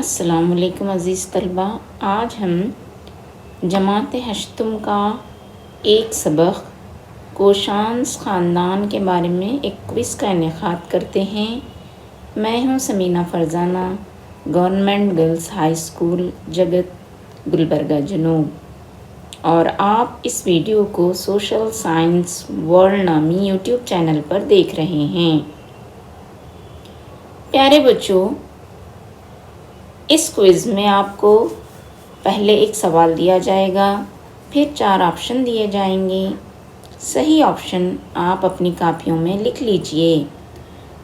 अस्सलामुअलैकुम अज़ीज़ तलबा। आज हम जमात हश्तुम का एक सबक कोशांस ख़ानदान के बारे में एक क्विज़ का इनेकाद करते हैं। मैं हूं Samina Farzana, government girls high school Jagat Gulbarga जनूब, और आप इस वीडियो को सोशल साइंस वर्ल्ड नामी यूट्यूब चैनल पर देख रहे हैं। प्यारे बच्चों, इस क्विज़ में आपको पहले एक सवाल दिया जाएगा, फिर 4 ऑप्शन दिए जाएंगे। सही ऑप्शन आप अपनी कापियों में लिख लीजिए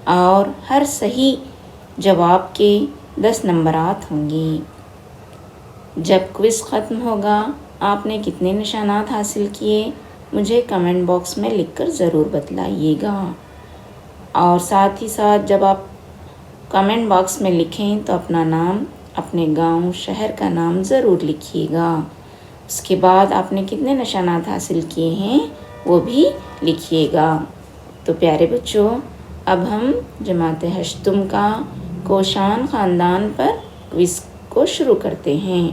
और हर सही जवाब के 10 नंबरात होंगे। जब क्विज़ ख़त्म होगा, आपने कितने निशानात हासिल किए मुझे कमेंट बॉक्स में लिखकर ज़रूर बतलाइएगा। और साथ ही साथ जब आप कमेंट बॉक्स में लिखें तो अपना नाम, अपने गांव, शहर का नाम ज़रूर लिखिएगा। उसके बाद आपने कितने निशानात हासिल किए हैं वो भी लिखिएगा। तो प्यारे बच्चों, अब हम जमात हश्तुम का कोशान ख़ानदान पर क्विज़ को शुरू करते हैं।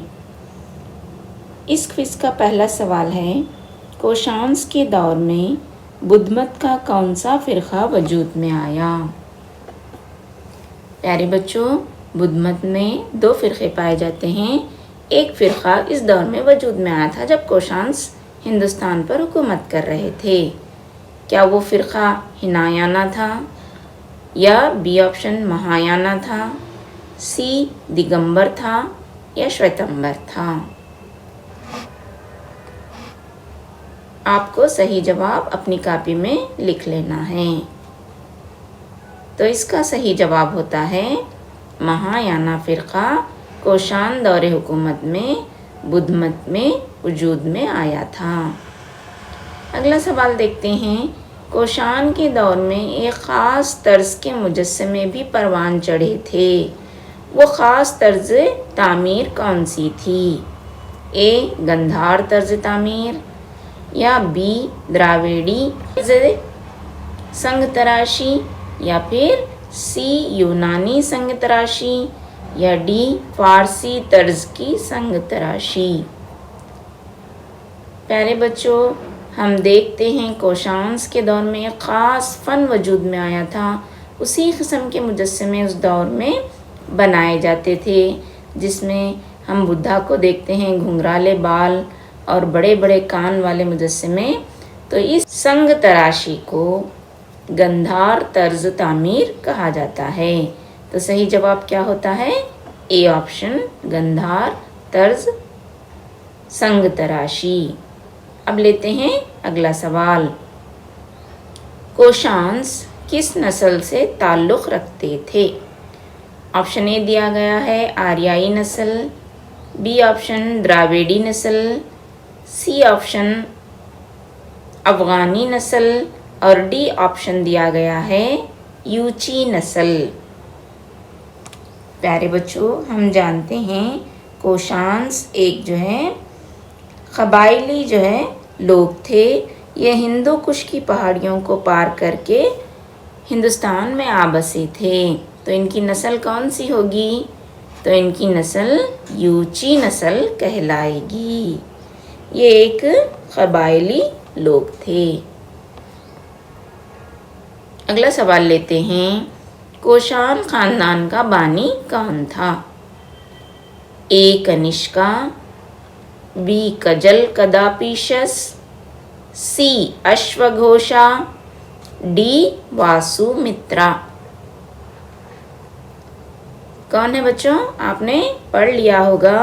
इस क्विज़ का पहला सवाल है, कोशांस के दौर में बुद्धमत का कौन सा फ़िरक़ा वजूद में आया? प्यारे बच्चों, बुद्धमत में 2 फ़िरक़े पाए जाते हैं। एक फ़िरक़ा इस दौर में वजूद में आया था जब कोशांस हिंदुस्तान पर हुकूमत कर रहे थे। क्या वो फ़िरक़ा हिनायाना था, या बी ऑप्शन महायाना था, सी दिगंबर था, या श्वेतंबर था? आपको सही जवाब अपनी कापी में लिख लेना है। तो इसका सही जवाब होता है महायाना फ़िरक़ा कोशान दौर हुकूमत में बुद्धमत में वजूद में आया था। अगला सवाल देखते हैं, कोशान के दौर में एक ख़ास तर्ज के मुजस्समे भी परवान चढ़े थे। वो ख़ास तर्ज तामीर कौन सी थी? ए गंधार तर्ज तामीर, या बी द्राविड़ी संग तराशी, या फिर सी यूनानी संग तराशी, या डी फारसी तर्ज की संग तराशी? प्यारे बच्चों, हम देखते हैं कोशांस के दौर में एक ख़ास फ़न वजूद में आया था। उसी किस्म के मुजस्समे उस दौर में बनाए जाते थे, जिसमें हम बुद्धा को देखते हैं घुंघराले बाल और बड़े बड़े कान वाले मुजस्समे। तो इस संग तराशी को गंधार तर्ज तामीर कहा जाता है। तो सही जवाब क्या होता है? ए ऑप्शन गंधार तर्ज संग तराशी। अब लेते हैं अगला सवाल, कोशांस किस नस्ल से ताल्लुक़ रखते थे? ऑप्शन ए दिया गया है आर्याई नस्ल, बी ऑप्शन द्राविड़ी नस्ल, सी ऑप्शन अफ़गानी नस्ल, और डी ऑप्शन दिया गया है यूची नस्ल। प्यारे बच्चों, हम जानते हैं कोशांस एक क़बाइली लोग थे। ये हिंदू कुश की पहाड़ियों को पार करके हिंदुस्तान में आ बसे थे। तो इनकी नस्ल कौन सी होगी? तो इनकी नस्ल यूची नस्ल कहलाएगी। ये एक क़बाइली लोग थे। अगला सवाल लेते हैं, कोशान ख़ानदान का बानी कौन था? ए कनिष्का, बी कजल कदापीशस, सी अश्वघोषा, डी वासुमित्रा? कौन है बच्चों? आपने पढ़ लिया होगा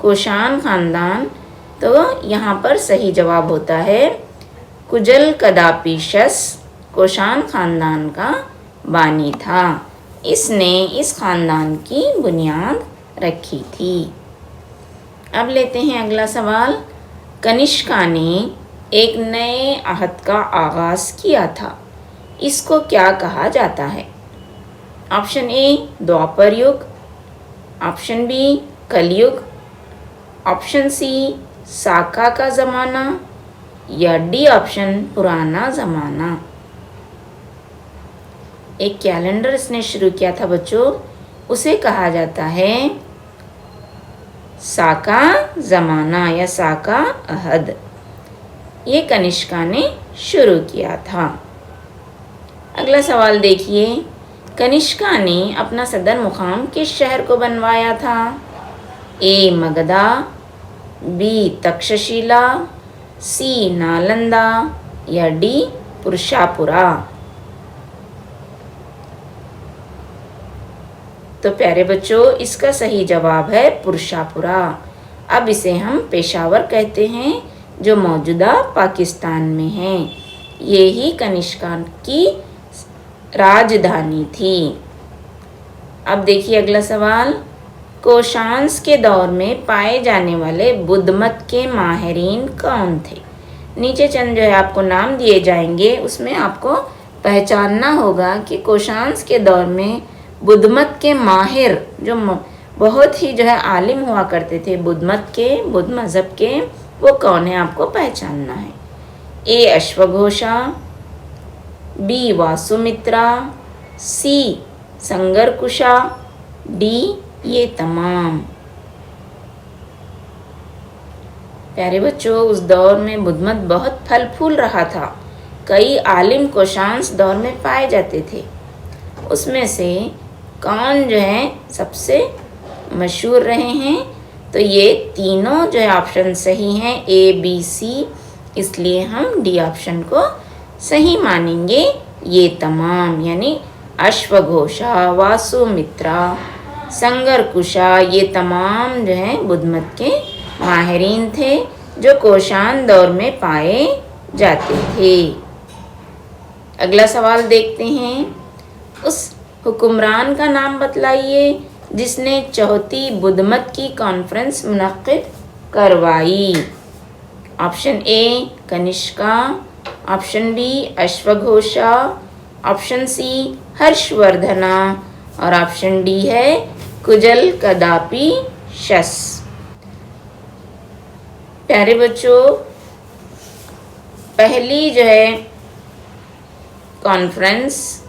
कोशान ख़ानदान। तो यहाँ पर सही जवाब होता है कुजल कदापीशस कोशान ख़ानदान का बानी था। इसने इस ख़ानदान की बुनियाद रखी थी। अब लेते हैं अगला सवाल, कनिष्का ने एक नए अहद का आगाज़ किया था, इसको क्या कहा जाता है? ऑप्शन ए द्वापर युग, ऑप्शन बी कलयुग, ऑप्शन सी साका का ज़माना, या डी ऑप्शन पुराना ज़माना? एक कैलेंडर इसने शुरू किया था बच्चों, उसे कहा जाता है साका ज़माना या साका अहद, ये कनिष्का ने शुरू किया था। अगला सवाल देखिए, कनिष्का ने अपना सदर मुकाम किस शहर को बनवाया था? ए मगधा, बी तक्षशिला, सी नालंदा या डी पुरुषापुरा। तो प्यारे बच्चों, इसका सही जवाब है पुरुषापुरा। अब इसे हम पेशावर कहते हैं, जो मौजूदा पाकिस्तान में है। ये ही कनिष्का की राजधानी थी। अब देखिए अगला सवाल, कोशांस के दौर में पाए जाने वाले बुद्ध मत के माहिरीन कौन थे? नीचे चंद जो है आपको नाम दिए जाएंगे, उसमें आपको पहचानना होगा कि कोशांस के दौर में बुद्ध मत के माहिर, जो बहुत ही जो है आलिम हुआ करते थे बुद्ध मत के, बुद्ध मज़हब के, वो कौन है आपको पहचानना है। ए अश्वघोषा, बी वासुमित्रा, सी संगरकुशा, डी ये तमाम। प्यारे बच्चों, उस दौर में बुद्ध मत बहुत फल फूल रहा था। कई आलिम कोशांस दौर में पाए जाते थे। उसमें से कौन जो है सबसे मशहूर रहे हैं? तो ये तीनों जो है ऑप्शन सही हैं, ए बी सी, इसलिए हम डी ऑप्शन को सही मानेंगे। ये तमाम यानी अश्वघोषा, वासुमित्रा, संगरकुशा, ये तमाम जो है बुद्ध मत के माहिरीन थे, जो कोशान दौर में पाए जाते थे। अगला सवाल देखते हैं, उस हुक्मरान का नाम बतलाइए जिसने चौथी बुद्ध मत की कॉन्फ्रेंस मुनक्किद करवाई। Option A Kanishka, option B अश्वघोषा, ऑप्शन सी हर्षवर्धना और ऑप्शन डी है कुजल कदापी शस। प्यारे बच्चों, पहली जो है कॉन्फ्रेंस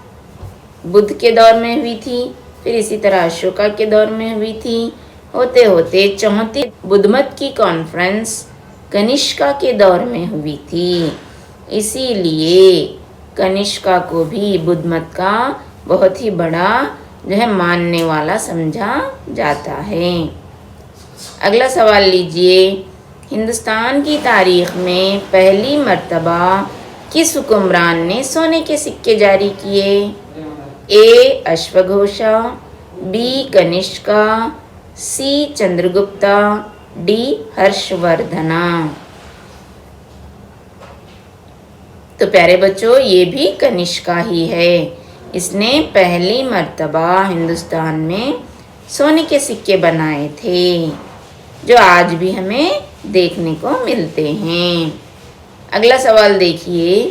बुद्ध के दौर में हुई थी, फिर इसी तरह अशोका के दौर में हुई थी। होते होते चौथी बुद्ध मत की कॉन्फ्रेंस कनिष्का के दौर में हुई थी। इसीलिए कनिष्का को भी बुद्ध मत का बहुत ही बड़ा जो है मानने वाला समझा जाता है। अगला सवाल लीजिए, हिंदुस्तान की तारीख में पहली मर्तबा किस हुक्मरान ने सोने के सिक्के जारी किए? ए अश्वघोषा, बी कनिष्का, सी चंद्रगुप्ता, डी हर्षवर्धना। तो प्यारे बच्चों, ये भी कनिष्का ही है। इसने पहली मर्तबा हिंदुस्तान में सोने के सिक्के बनाए थे, जो आज भी हमें देखने को मिलते हैं। अगला सवाल देखिए,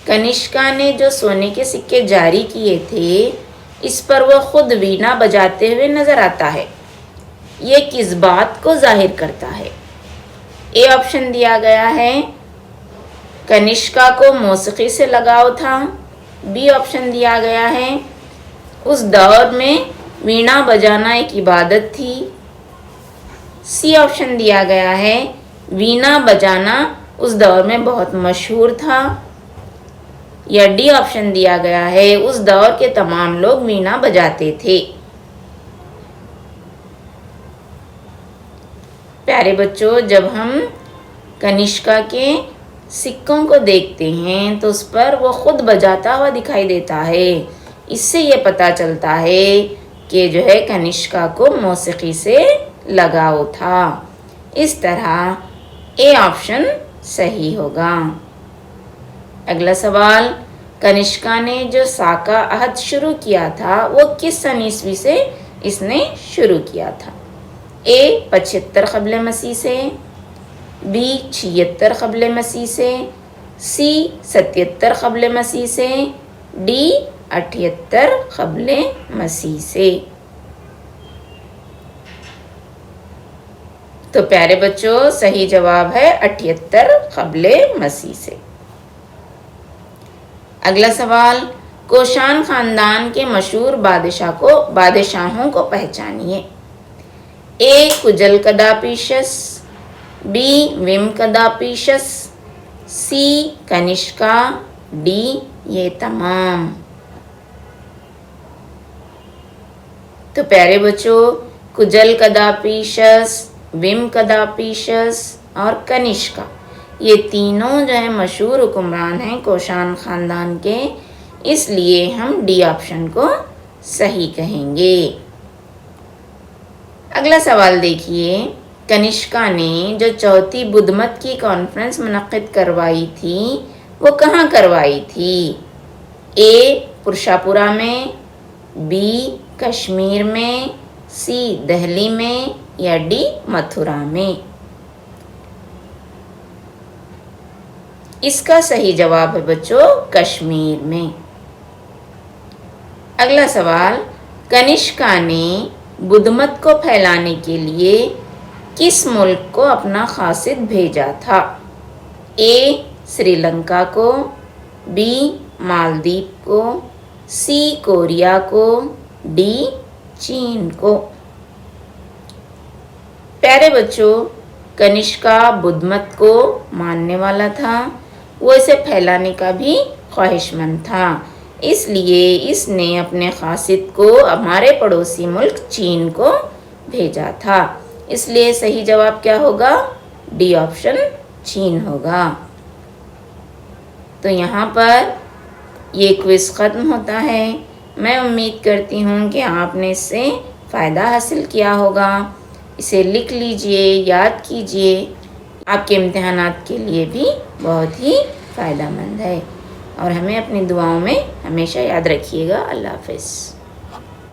कनिष्का ने जो सोने के सिक्के जारी किए थे, इस पर वह खुद वीणा बजाते हुए नजर आता है। ये किस बात को जाहिर करता है? ए ऑप्शन दिया गया है कनिष्का को मौसीकी से लगाव था, बी ऑप्शन दिया गया है उस दौर में वीणा बजाना एक इबादत थी, सी ऑप्शन दिया गया है वीणा बजाना उस दौर में बहुत मशहूर था, या डी ऑप्शन दिया गया है उस दौर के तमाम लोग वीणा बजाते थे। प्यारे बच्चों, जब हम कनिष्का के सिक्कों को देखते हैं तो उस पर वो खुद बजाता हुआ दिखाई देता है। इससे ये पता चलता है कि जो है कनिष्का को मौसीकी से लगाव था। इस तरह ए ऑप्शन सही होगा। अगला सवाल, कनिष्का ने जो साका अहद शुरू किया था वो किस सन ईस्वी से इसने शुरू किया था? ए 75 क़ब्ल मसीह से, बी 76 क़ब्ल मसीह से, सी 77 क़ब्ल मसीह से, डी 78 क़ब्ल मसीह से। तो प्यारे बच्चों, सही जवाब है 78 क़ब्ल मसीह से। अगला सवाल, कोशान खानदान के मशहूर बादशाहों को पहचानिए। ए कुजल कदापिशस, बी विम कदापिशस, सी कनिष्का, डी ये तमाम। तो प्यारे बच्चों, कुजल कदापिशस, विम कदापिशस और कनिष्का, ये तीनों जो है मशहूर हुक्मरान हैं कोशान ख़ानदान के, इसलिए हम डी ऑप्शन को सही कहेंगे। अगला सवाल देखिए, कनिष्का ने जो चौथी बुद्धमत की कॉन्फ्रेंस मुनक्किद करवाई थी वो कहाँ करवाई थी? ए पुरुषापुरा में, बी कश्मीर में, सी दिल्ली में या डी मथुरा में। इसका सही जवाब है बच्चों कश्मीर में। अगला सवाल, कनिष्का ने बुद्धमत को फैलाने के लिए किस मुल्क को अपना क़ासिद भेजा था? ए श्रीलंका को, बी मालदीव को, सी कोरिया को, डी चीन को। प्यारे बच्चों, कनिष्का बुद्धमत को मानने वाला था, वो इसे फैलाने का भी ख्वाहिशमंद था, इसलिए इसने अपने क़ासिद को हमारे पड़ोसी मुल्क चीन को भेजा था। इसलिए सही जवाब क्या होगा? डी ऑप्शन चीन होगा। तो यहाँ पर ये क्विज़ ख़त्म होता है। मैं उम्मीद करती हूँ कि आपने इससे फ़ायदा हासिल किया होगा। इसे लिख लीजिए, याद कीजिए, आपके इम्तिहानात के लिए भी बहुत ही फ़ायदेमंद है। और हमें अपनी दुआओं में हमेशा याद रखिएगा। अल्लाह हाफ़िज़।